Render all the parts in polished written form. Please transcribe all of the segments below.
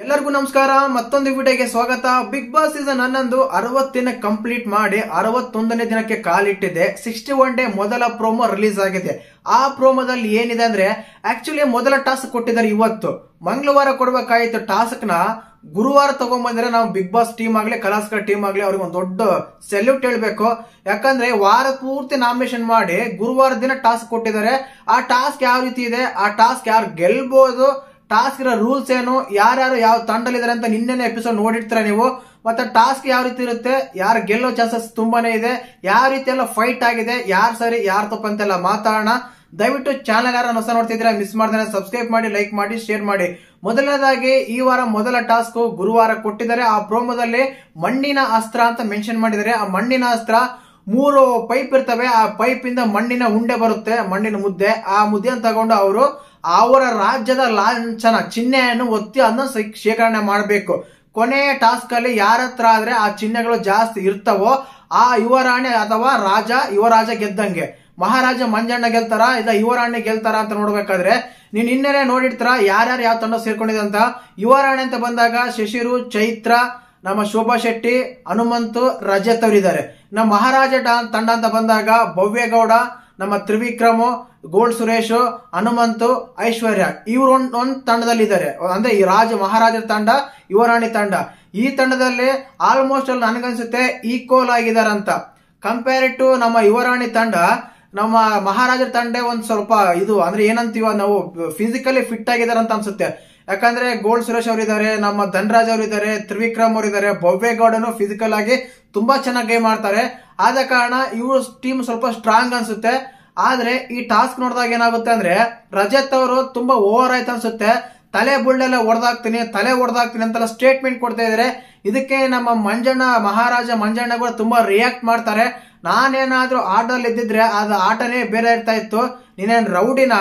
ಎಲ್ಲರಿಗೂ ನಮಸ್ಕಾರ. ಮತ್ತೊಂದು ವಿಡಿಯೋಗೆ ಸ್ವಾಗತ. ಬಿಗ್ ಬಾಸ್ ಸೀಸನ್ 11 60 ದಿನ ಕಂಪ್ಲೀಟ್ ಮಾಡಿ 61ನೇ ದಿನಕ್ಕೆ ಕಾಲಿಟ್ಟಿದೆ. 61 ಡೇ ಮೊದಲ ಪ್ರೋಮೋ ರಿಲೀಸ್ ಆಗಿದೆ. ಆ ಪ್ರೋಮೋದಲ್ಲಿ ಏನಿದೆ ಅಂದ್ರೆ ಆಕ್ಚುಲಿ ಮೊದಲ ಟಾಸ್ಕ್ ಕೊಟ್ಟಿದ್ದಾರೆ. ಇವತ್ತು ಮಂಗಳವಾರ ಕೊಡಬೇಕಾಗಿತ್ತು ಟಾಸ್ಕ್ ನ ಗುರುವಾರ ತಗೊಂಡ್ಬಂದ್ರೆ ನಾವು ಬಿಗ್ ಬಾಸ್ ಟೀಮ್ ಆಗ್ಲಿ ಕಲಾಸ್ಕರ್ ಟೀಮ್ ಆಗ್ಲಿ ಅವ್ರಿಗೆ ಒಂದು ದೊಡ್ಡ ಸೆಲ್ಯೂಟ್ ಹೇಳ್ಬೇಕು. ಯಾಕಂದ್ರೆ ವಾರ ಪೂರ್ತಿ ನಾಮಿನೇಷನ್ ಮಾಡಿ ಗುರುವಾರ ದಿನ ಟಾಸ್ಕ್ ಕೊಟ್ಟಿದ್ದಾರೆ. ಆ ಟಾಸ್ಕ್ ಯಾವ ರೀತಿ ಇದೆ, ಆ ಟಾಸ್ಕ್ ಯಾರು ಗೆಲ್ಬಹುದು, ಟಾಸ್ಕ್ ಇರೋ ರೂಲ್ಸ್ ಏನು, ಯಾರ್ಯಾರು ಯಾವ ತಂಡಲಿದ್ದಾರೆ ಅಂತ ನಿನ್ನೆ ಎಪಿಸೋಡ್ ನೋಡಿರ್ತೀರ ನೀವು. ಮತ್ತೆ ಟಾಸ್ಕ್ ಯಾವ ರೀತಿ ಇರುತ್ತೆ, ಯಾರು ಗೆಲ್ಲೋ ಚಾನ್ಸಸ್ ತುಂಬಾನೇ ಇದೆ, ಯಾವ ರೀತಿ ಎಲ್ಲ ಫೈಟ್ ಆಗಿದೆ, ಯಾರು ಸರಿ ಯಾರು ತಪ್ಪು ಅಂತೆಲ್ಲ ಮಾತಾಡೋಣ. ದಯವಿಟ್ಟು ಚಾನಲ್ ಯಾರು ಹೊಸ ನೋಡ್ತಿದ್ರೆ ಮಿಸ್ ಮಾಡ್ದೇನೆ ಸಬ್ಸ್ಕ್ರೈಬ್ ಮಾಡಿ, ಲೈಕ್ ಮಾಡಿ, ಶೇರ್ ಮಾಡಿ. ಮೊದಲನೇದಾಗಿ ಈ ವಾರ ಮೊದಲ ಟಾಸ್ಕ್ ಗುರುವಾರ ಕೊಟ್ಟಿದ್ದಾರೆ. ಆ ಪ್ರೋಮೋದಲ್ಲಿ ಮಣ್ಣಿನ ಅಸ್ತ್ರ ಅಂತ ಮೆನ್ಷನ್ ಮಾಡಿದ್ದಾರೆ. ಆ ಮಣ್ಣಿನ ಅಸ್ತ್ರ 3 ಪೈಪ್ ಇರ್ತವೆ. ಆ ಪೈಪ್ ಇಂದ ಮಣ್ಣಿನ ಉಂಡೆ ಬರುತ್ತೆ, ಮಣ್ಣಿನ ಮುದ್ದೆ. ಆ ಮುದ್ದೆಯನ್ನು ತಗೊಂಡು ಅವರು ಅವರ ರಾಜ್ಯದ ಲಾಂಛನ ಚಿಹ್ನೆಯನ್ನು ಒತ್ತಿ ಅದನ್ನ ಶೇಖರಣೆ ಮಾಡಬೇಕು. ಕೊನೆಯ ಟಾಸ್ಕ್ ಅಲ್ಲಿ ಯಾರ ಹತ್ರ ಆದ್ರೆ ಆ ಚಿಹ್ನೆಗಳು ಜಾಸ್ತಿ ಇರ್ತವೋ ಆ ಯುವರಾಣಿ ಅಥವಾ ರಾಜ ಯುವರಾಜ ಗೆದ್ದಂಗೆ. ಮಹಾರಾಜ ಮಂಜಣ್ಣ ಗೆಲ್ತಾರ ಇಲ್ಲ ಯುವರಾಣಿ ಗೆಲ್ತಾರ ಅಂತ ನೋಡ್ಬೇಕಾದ್ರೆ ನೀನ್ ನಿನ್ನೆ ನೋಡಿರ್ತಾರ ಯಾರ್ಯಾರು ಯಾವ ತಂಡ ಸೇರ್ಕೊಂಡಿದೆ ಅಂತ. ಯುವರಾಣಿ ಅಂತ ಬಂದಾಗ ಶಶಿರು, ಚೈತ್ರ, ನಮ್ಮ ಶೋಭಾ ಶೆಟ್ಟಿ, ಹನುಮಂತು, ರಜತ್ ಅವರಿದ್ದಾರೆ. ನಮ್ಮ ಮಹಾರಾಜ ತಂಡ ಅಂತ ಬಂದಾಗ ಭವ್ಯಗೌಡ, ನಮ್ಮ ತ್ರಿವಿಕ್ರಮ್, ಗೋಲ್ಡ್ ಸುರೇಶ್, ಹನುಮಂತು, ಐಶ್ವರ್ಯ ಇವ್ರು ಒಂದ್ ತಂಡದಲ್ಲಿ ಇದ್ದಾರೆ. ಅಂದ್ರೆ ಈ ಮಹಾರಾಜರ ತಂಡ, ಯುವರಾಣಿ ತಂಡ. ಈ ತಂಡದಲ್ಲಿ ಆಲ್ಮೋಸ್ಟ್ ಅಲ್ಲಿ ನನಗನ್ಸುತ್ತೆ ಈಕ್ವಲ್ ಆಗಿದಾರಂತ. ಕಂಪೇರ್ ಟು ನಮ್ಮ ಯುವರಾಣಿ ತಂಡ, ನಮ್ಮ ಮಹಾರಾಜರ ತಂಡ ಒಂದ್ ಸ್ವಲ್ಪ ಇದು ಅಂದ್ರೆ ಏನಂತೀವ ನಾವು ಫಿಸಿಕಲಿ ಫಿಟ್ ಆಗಿದಾರೆ ಅಂತ ಅನ್ಸುತ್ತೆ. ಯಾಕಂದ್ರೆ ಗೋಲ್ಡ್ ಸುರೇಶ್ ಅವರಿದ್ದಾರೆ, ನಮ್ಮ ಧನರಾಜ್ ಅವರಿದ್ದಾರೆ, ತ್ರಿವಿಕ್ರಮ್ ಅವರಿದ್ದಾರೆ, ಭವ್ಯಗೌಡನು ಫಿಸಿಕಲ್ ಆಗಿ ತುಂಬಾ ಚೆನ್ನಾಗಿ ಗೇಮ್ ಮಾಡ್ತಾರೆ. ಆದ ಕಾರಣ ಇವ್ರ ಟೀಮ್ ಸ್ವಲ್ಪ ಸ್ಟ್ರಾಂಗ್ ಅನ್ಸುತ್ತೆ. ಆದ್ರೆ ಈ ಟಾಸ್ಕ್ ನೋಡಿದಾಗ ಏನಾಗುತ್ತೆ ಅಂದ್ರೆ ರಜತ್ ಅವರು ತುಂಬಾ ಓವರ್ ಆಯ್ತು ಅನ್ಸುತ್ತೆ. ತಲೆ ಬುಲ್ಡೆಲ್ಲ ಹೊಡೆದಾಕ್ತೀನಿ ಅಂತೆಲ್ಲ ಸ್ಟೇಟ್ಮೆಂಟ್ ಕೊಡ್ತಾ ಇದಾರೆ. ಇದಕ್ಕೆ ನಮ್ಮ ಮಹಾರಾಜ ಮಂಜಣ್ಣ ಕೂಡ ತುಂಬಾ ರಿಯಾಕ್ಟ್ ಮಾಡ್ತಾರೆ. ನಾನೇನಾದ್ರೂ ಆಟದಲ್ಲಿ ಇದ್ದಿದ್ರೆ ಅದು ಆಟನೇ ಬೇರೆ ಇರ್ತಾ ಇತ್ತು, ನೀನೇನ್ ರೌಡಿನ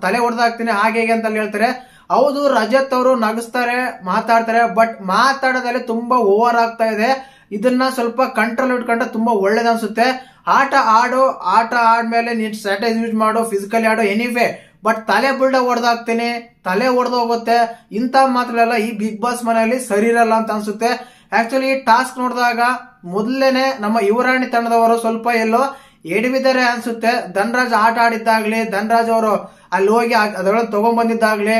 ತಲೆ ಹೊಡೆದಾಕ್ತೀನಿ ಹಾಗೆ ಹೇಗೆ ಅಂತ ಹೇಳ್ತಾರೆ. ಹೌದು, ರಜತ್ ಅವರು ನಗಿಸ್ತಾರೆ, ಮಾತಾಡ್ತಾರೆ, ಬಟ್ ಮಾತಾಡೋದ್ರಲ್ಲಿ ತುಂಬಾ ಓವರ್ ಆಗ್ತಾ ಇದೆ. ಇದನ್ನ ಸ್ವಲ್ಪ ಕಂಟ್ರೋಲ್ ಇಟ್ಕೊಂಡ್ರೆ ತುಂಬಾ ಒಳ್ಳೇದ ಅನ್ಸುತ್ತೆ. ಆಟ ಆಡ್ಮೇಲೆ ನೀನ್ ಸ್ಟ್ರಾಟಜಿ ಯೂಸ್ ಮಾಡು, ಫಿಸಿಕಲಿ ಆಡೋ ಎನಿವೇ, ಬಟ್ ತಲೆ ಬುಲ್ಡ ಹೊಡೆದಾಕ್ತೀನಿ, ತಲೆ ಹೊಡೆದು ಹೋಗುತ್ತೆ, ಇಂತ ಮಾತ್ರಲ್ಲ ಈ ಬಿಗ್ ಬಾಸ್ ಮನೆಯಲ್ಲಿ ಸರಿ ಇರಲ್ಲ ಅಂತ ಅನ್ಸುತ್ತೆ. ಆಕ್ಚುಲಿ ಈ ಟಾಸ್ಕ್ ನೋಡಿದಾಗ ಮೊದಲೇನೆ ನಮ್ಮ ಯುವರಾಣಿ ತಂಡದವರು ಸ್ವಲ್ಪ ಎಲ್ಲೋ ಎಡವಿದ್ದಾರೆ ಅನ್ಸುತ್ತೆ. ಧನರಾಜ್ ಆಟ ಆಡಿದ್ದಾಗ್ಲಿ, ಧನರಾಜ್ ಅವರು ಅಲ್ಲಿ ಹೋಗಿ ಅದರೊಳಗೆ ತಗೊಂಡ್ಬಂದಿದ್ದಾಗ್ಲಿ,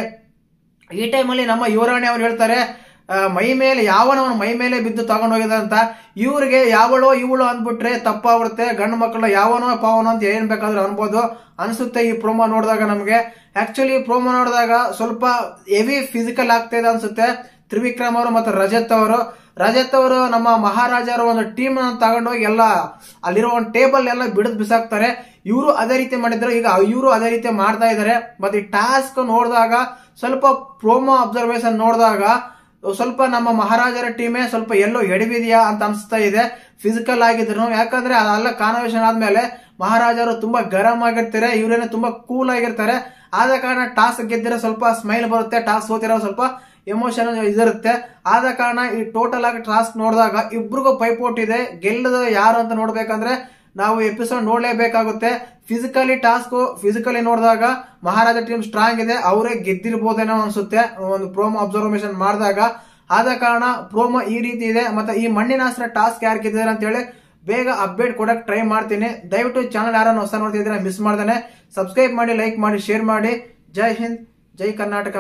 ಈ ಟೈಮಲ್ಲಿ ನಮ್ಮ ಯುವರಾಣಿ ಅವ್ರು ಹೇಳ್ತಾರೆ ಮೈ ಮೇಲೆ ಬಿದ್ದು ತಗೊಂಡು ಹೋಗಿದ ಅಂತ. ಇವ್ರಿಗೆ ಯಾವಳೋ ಇವಳು ಅಂದ್ಬಿಟ್ರೆ ತಪ್ಪಾಗ್ಬಿಡುತ್ತೆ. ಗಂಡು ಮಕ್ಕಳು ಯಾವನೋ ಪಾವನೋ ಅಂತ ಏನ್ ಬೇಕಾದ್ರೂ ಅನ್ಬೋದು ಅನ್ಸುತ್ತೆ ಈ ಪ್ರೋಮೋ ನೋಡಿದಾಗ ನಮ್ಗೆ. ಆಕ್ಚುಲಿ ಪ್ರೋಮೋ ನೋಡಿದಾಗ ಸ್ವಲ್ಪ ಹೆವಿ ಫಿಸಿಕಲ್ ಆಗ್ತಾ ಇದೆ ಅನ್ಸುತ್ತೆ. ತ್ರಿವಿಕ್ರಮ್ ಅವರು ಮತ್ತು ರಜತ್ ಅವರು ನಮ್ಮ ಮಹಾರಾಜರ ಒಂದು ಟೀಮ್ ತಗೊಂಡೋಗಿ ಎಲ್ಲ ಅಲ್ಲಿರೋ ಒಂದು ಟೇಬಲ್ ಎಲ್ಲ ಬಿಡದ್ ಬಿಸಾಕ್ತಾರೆ. ಇವರು ಅದೇ ರೀತಿ ಮಾಡಿದ್ರು, ಈಗ ಇವರು ಅದೇ ರೀತಿ ಮಾಡ್ತಾ ಇದಾರೆ. ಮತ್ತೆ ಈ ಟಾಸ್ಕ್ ನೋಡಿದಾಗ ಸ್ವಲ್ಪ ಪ್ರೋಮೋ ಅಬ್ಸರ್ವೇಷನ್ ನೋಡಿದಾಗ ಸ್ವಲ್ಪ ನಮ್ಮ ಮಹಾರಾಜರ ಟೀಮೇ ಸ್ವಲ್ಪ ಎಲ್ಲೋ ಎಡವಿದೆಯಾ ಅಂತ ಅನ್ಸ್ತಾ ಇದೆ ಫಿಸಿಕಲ್ ಆಗಿದ್ರು. ಯಾಕಂದ್ರೆ ಅದೆಲ್ಲ ಕಾನ್ವರ್ಸೇಷನ್ ಆದ್ಮೇಲೆ ಮಹಾರಾಜರು ತುಂಬಾ ಗರಂ ಆಗಿರ್ತಾರೆ, ಇವರೇನೆ ತುಂಬಾ ಕೂಲ್ ಆಗಿರ್ತಾರೆ. ಆದ ಕಾರಣ ಟಾಸ್ಕ್ ಗೆದ್ದಿರೋ ಸ್ವಲ್ಪ ಸ್ಮೈಲ್ ಬರುತ್ತೆ, ಟಾಸ್ಕ್ ಸೋತಿರೋ ಸ್ವಲ್ಪ ಎಮೋಷನ್ ಇದಿರುತ್ತೆ. ಆದ ಕಾರಣ ಈ ಟೋಟಲ್ ಆಗಿ ಟಾಸ್ಕ್ ನೋಡಿದಾಗ ಇಬ್ರಿಗೂ ಪೈಪೋಟಿ ಇದೆ. ಗೆಲ್ಲದ ಯಾರು ಅಂತ ನೋಡ್ಬೇಕಂದ್ರೆ ನಾವು ಎಪಿಸೋಡ್ ನೋಡ್ಲೇಬೇಕಾಗುತ್ತೆ. ಫಿಸಿಕಲಿ ನೋಡಿದಾಗ ಮಹಾರಾಜ ಟೀಮ್ ಸ್ಟ್ರಾಂಗ್ ಇದೆ, ಅವರೇ ಗೆದ್ದಿರ್ಬೋದೇನೋ ಅನ್ಸುತ್ತೆ ಒಂದು ಪ್ರೋಮೋ ಅಬ್ಸರ್ವೇಷನ್ ಮಾಡಿದಾಗ. ಆದ ಕಾರಣ ಪ್ರೋಮೋ ಈ ರೀತಿ ಇದೆ. ಮತ್ತೆ ಈ ಮಣ್ಣಿನ ಅಸ್ತ್ರ ಟಾಸ್ಕ್ ಯಾರು ಗೆದ್ದಿದ್ದಾರೆ ಅಂತ ಹೇಳಿ ಬೇಗ ಅಪ್ಡೇಟ್ ಕೊಡಕ್ ಟ್ರೈ ಮಾಡ್ತೀನಿ. ದಯವಿಟ್ಟು ಚಾನಲ್ ಯಾರನ್ನು ಹೊಸ ನೋಡ್ತಿದ್ರೆ ಮಿಸ್ ಮಾಡ್ದೇನೆ ಸಬ್ಸ್ಕ್ರೈಬ್ ಮಾಡಿ, ಲೈಕ್ ಮಾಡಿ, ಶೇರ್ ಮಾಡಿ. ಜೈ ಹಿಂದ್, ಜೈ ಕರ್ನಾಟಕ.